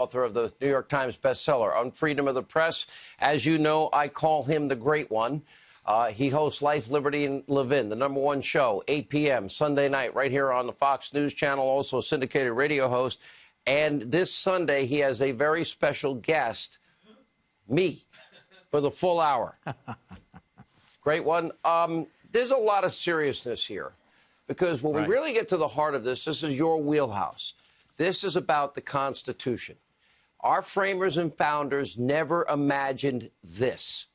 Author of the New York Times bestseller on freedom of the press. As you know, I call him the Great One. He hosts Life, Liberty, and Levin, the #1 show, 8 p.m. Sunday night, right here on the Fox News Channel, also a syndicated radio host. And this Sunday, he has a very special guest, me, for the full hour. Great One. There's a lot of seriousness here, because when we really get to the heart of this, this is your wheelhouse. This is about the Constitution. Our framers and founders never imagined this.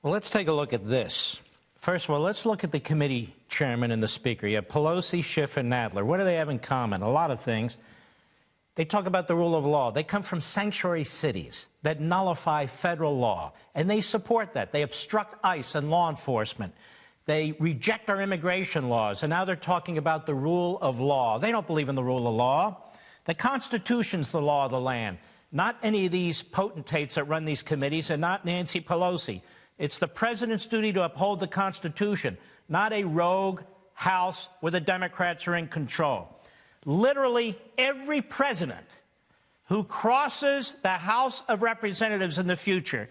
Well, let's take a look at this. First of all, let's look at the committee chairman and the speaker. You have Pelosi, Schiff, and Nadler. What do they have in common? A lot of things. They talk about the rule of law. They come from sanctuary cities that nullify federal law, and they support that. They obstruct ICE and law enforcement. They reject our immigration laws, and now they're talking about the rule of law. They don't believe in the rule of law. The Constitution's the law of the land, not any of these potentates that run these committees, and not Nancy Pelosi. It's the president's duty to uphold the Constitution, not a rogue House where the Democrats are in control. Literally every president who crosses the House of Representatives in the future,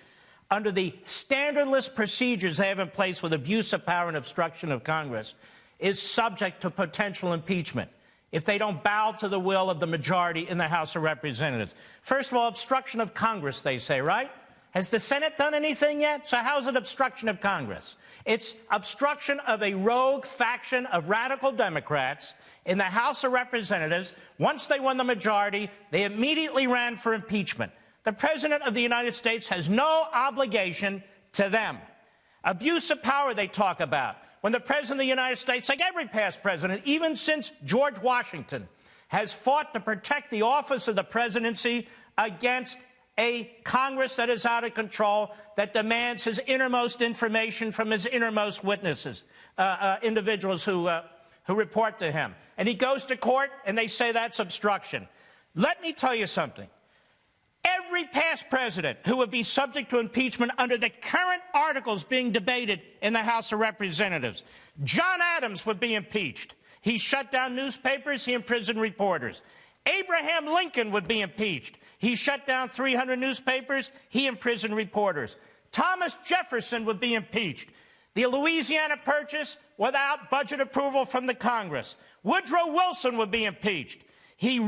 under the standardless procedures they have in place with abuse of power and obstruction of Congress, is subject to potential impeachment if they don't bow to the will of the majority in the House of Representatives. First of all, obstruction of Congress, they say, right? Has the Senate done anything yet? So how's it obstruction of Congress? It's obstruction of a rogue faction of radical Democrats in the House of Representatives. Once they won the majority, they immediately ran for impeachment. The President of the United States has no obligation to them. Abuse of power they talk about. When the President of the United States, like every past president, even since George Washington, has fought to protect the office of the presidency against a Congress that is out of control, that demands his innermost information from his innermost witnesses, individuals who report to him. And he goes to court, and they say that's obstruction. Let me tell you something. Every past president who would be subject to impeachment under the current articles being debated in the House of Representatives, John Adams would be impeached. He shut down newspapers, he imprisoned reporters. Abraham Lincoln would be impeached. He shut down 300 newspapers, he imprisoned reporters. Thomas Jefferson would be impeached. The Louisiana Purchase without budget approval from the Congress. Woodrow Wilson would be impeached. He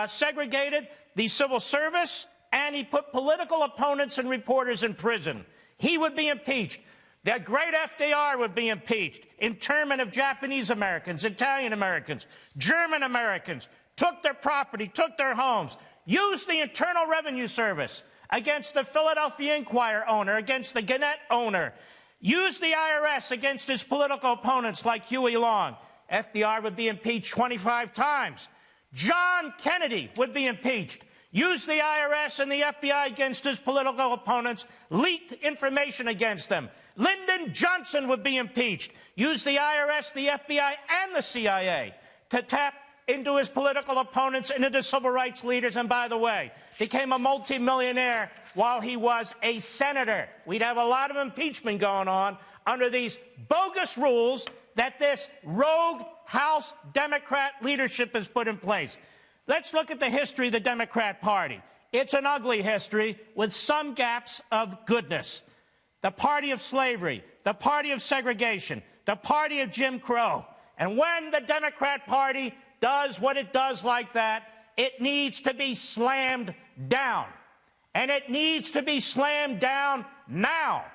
segregated the civil service, and he put political opponents and reporters in prison. He would be impeached. The great FDR would be impeached. Internment of Japanese Americans, Italian Americans, German Americans, took their property, took their homes, used the Internal Revenue Service against the Philadelphia Inquirer owner, against the Gannett owner, used the IRS against his political opponents like Huey Long. FDR would be impeached 25 times. John Kennedy would be impeached, used the IRS and the FBI against his political opponents, leaked information against them. Lyndon Johnson would be impeached, used the IRS, the FBI, and the CIA to tap into his political opponents and into civil rights leaders, and by the way, became a multimillionaire while he was a senator. We'd have a lot of impeachment going on under these bogus rules that this rogue House Democrat leadership has put in place. Let's look at the history of the Democrat Party. It's an ugly history with some gaps of goodness. The party of slavery, the party of segregation, the party of Jim Crow. And when the Democrat Party does what it does like that, it needs to be slammed down. And it needs to be slammed down now.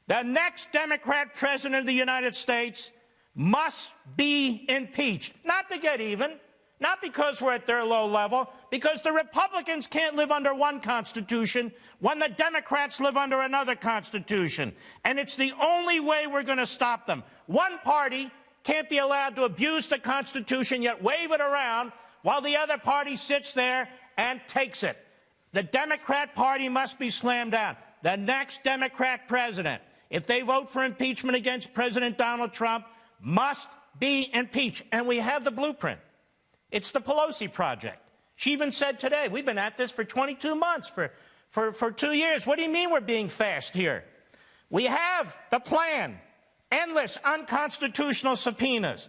The next Democrat president of the United States must be impeached. Not to get even, not because we're at their low level, because the Republicans can't live under one constitution when the Democrats live under another constitution. And it's the only way we're going to stop them. One party can't be allowed to abuse the Constitution, yet wave it around, while the other party sits there and takes it. The Democrat Party must be slammed down. The next Democrat president, if they vote for impeachment against President Donald Trump, must be impeached. And we have the blueprint. It's the Pelosi project. She even said today, we've been at this for 22 months, for 2 years. What do you mean we're being fast here? We have the plan. Endless unconstitutional subpoenas.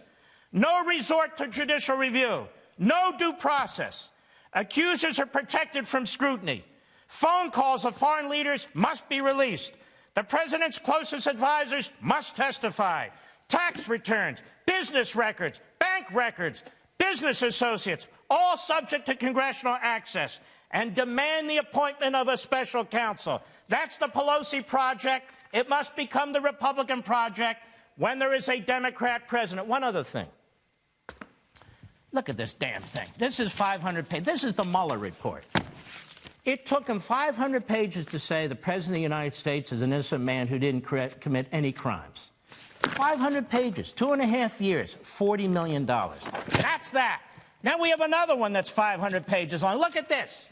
No resort to judicial review. No due process. Accusers are protected from scrutiny. Phone calls of foreign leaders must be released. The president's closest advisors must testify. Tax returns, business records, bank records, business associates, all subject to congressional access, and demand the appointment of a special counsel. That's the Pelosi project. It must become the Republican project when there is a Democrat president. One other thing. Look at this damn thing. This is 500 pages. This is the Mueller report. It took him 500 pages to say the President of the United States is an innocent man who didn't commit any crimes. 500 pages, 2.5 years, $40 million. That's that. Now we have another one that's 500 pages long. Look at this.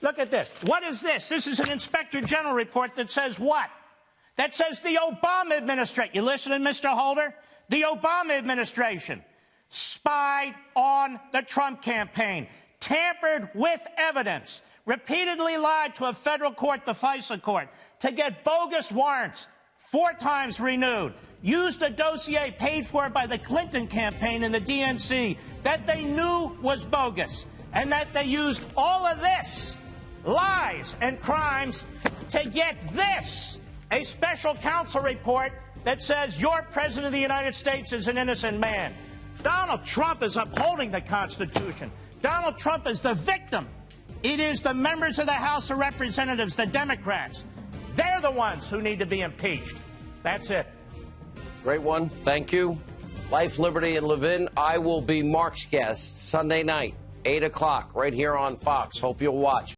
Look at this. What is this? This is an Inspector General report that says what? That says the Obama administration, you listening, Mr. Holder? The Obama administration spied on the Trump campaign, tampered with evidence, repeatedly lied to a federal court, the FISA court, to get bogus warrants 4 times renewed, used a dossier paid for by the Clinton campaign and the DNC that they knew was bogus, and that they used all of this, lies and crimes, to get this, a special counsel report that says your President of the United States is an innocent man. Donald Trump is upholding the Constitution. Donald Trump is the victim. It is the members of the House of Representatives, the Democrats. They're the ones who need to be impeached. That's it. Great one. Thank you. Life, Liberty, and Levin. I will be Mark's guest Sunday night, 8 o'clock, right here on Fox. Hope you'll watch.